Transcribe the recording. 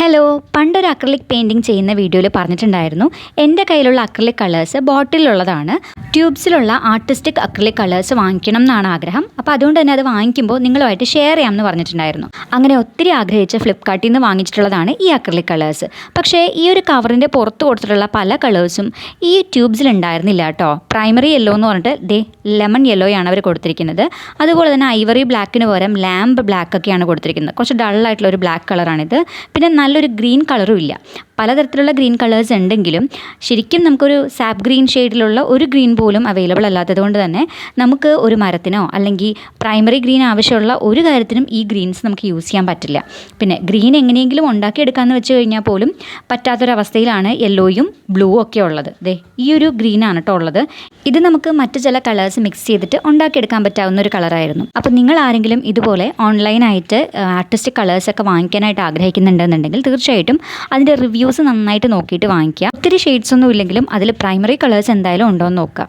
Hello, പണ്ടൊരു acrylic painting ചെയ്യുന്ന വീഡിയോയിൽ പറഞ്ഞിട്ടുണ്ടായിരുന്നു എൻ്റെ കയ്യിലുള്ള അക്രിലിക് കളേഴ്സ് ബോട്ടിലുള്ളതാണ്, ട്യൂബ്സിലുള്ള ആർട്ടിസ്റ്റിക് അക്രിലിക് കളേഴ്സ് വാങ്ങിക്കണം എന്നാണ് ആഗ്രഹം. അപ്പോൾ അതുകൊണ്ട് തന്നെ അത് വാങ്ങിക്കുമ്പോൾ നിങ്ങളുമായിട്ട് ഷെയർ ചെയ്യാമെന്ന് പറഞ്ഞിട്ടുണ്ടായിരുന്നു. അങ്ങനെ ഒത്തിരി ആഗ്രഹിച്ച് ഫ്ലിപ്കാർട്ടിൽ നിന്ന് വാങ്ങിച്ചിട്ടുള്ളതാണ് ഈ അക്രിലിക് കളേഴ്സ്. പക്ഷേ ഈ ഒരു കവറിൻ്റെ പുറത്ത് കൊടുത്തിട്ടുള്ള പല കളേഴ്സും ഈ ട്യൂബ്സിൽ ഉണ്ടായിരുന്നില്ല കേട്ടോ. പ്രൈമറി യെല്ലോ എന്ന് പറഞ്ഞിട്ട് ലെമൺ യെല്ലോയാണ് അവർ കൊടുത്തിരിക്കുന്നത്. അതുപോലെ തന്നെ ഐവറി ബ്ലാക്കിന് പകരം ലാമ്പ് ബ്ലാക്ക് ഒക്കെയാണ് കൊടുത്തിരിക്കുന്നത്. കുറച്ച് ഡള്ളായിട്ടുള്ള ഒരു ബ്ലാക്ക് കളറാണിത്. പിന്നെ നല്ലൊരു ഗ്രീൻ കളറും ഇല്ല. പലതരത്തിലുള്ള ഗ്രീൻ കളേഴ്സ് ഉണ്ടെങ്കിലും ശരിക്കും നമുക്കൊരു സാപ്പ് ഗ്രീൻ ഷെയ്ഡിലുള്ള ഒരു ഗ്രീൻ പോലും അവൈലബിൾ അല്ലാത്തത് കൊണ്ട് തന്നെ നമുക്ക് ഒരു മരത്തിനോ അല്ലെങ്കിൽ പ്രൈമറി ഗ്രീൻ ആവശ്യമുള്ള ഒരു കാര്യത്തിനും ഈ ഗ്രീൻസ് നമുക്ക് യൂസ് ചെയ്യാൻ പറ്റില്ല. പിന്നെ ഗ്രീൻ എങ്ങനെയെങ്കിലും ഉണ്ടാക്കിയെടുക്കാമെന്ന് വെച്ച് കഴിഞ്ഞാൽ പോലും പറ്റാത്തൊരവസ്ഥയിലാണ് യെല്ലോയും ബ്ലൂ ഒക്കെ ഉള്ളത്. ഈ ഒരു ഗ്രീനാണ് കേട്ടോ ഉള്ളത്. ഇത് നമുക്ക് മറ്റു ചില കളേഴ്സ് മിക്സ് ചെയ്തിട്ട് ഉണ്ടാക്കിയെടുക്കാൻ പറ്റാവുന്ന ഒരു കളറായിരുന്നു. അപ്പോൾ നിങ്ങൾ ആരെങ്കിലും ഇതുപോലെ ഓൺലൈനായിട്ട് ആർട്ടിസ്റ്റിക് കളേഴ്സൊക്കെ വാങ്ങിക്കാനായിട്ട് ആഗ്രഹിക്കുന്നുണ്ടെന്നുണ്ടെങ്കിൽ തീർച്ചയായിട്ടും അതിൻ്റെ റിവ്യൂസ് നന്നായിട്ട് നോക്കിയിട്ട് വാങ്ങിക്കുക. ഒത്തിരി ഷെയ്ഡ്സ് ഒന്നും ഇല്ലെങ്കിലും അതിൽ പ്രൈമറി കളേഴ്സ് എന്തായാലും ഉണ്ടോ എന്ന് നോക്കുക.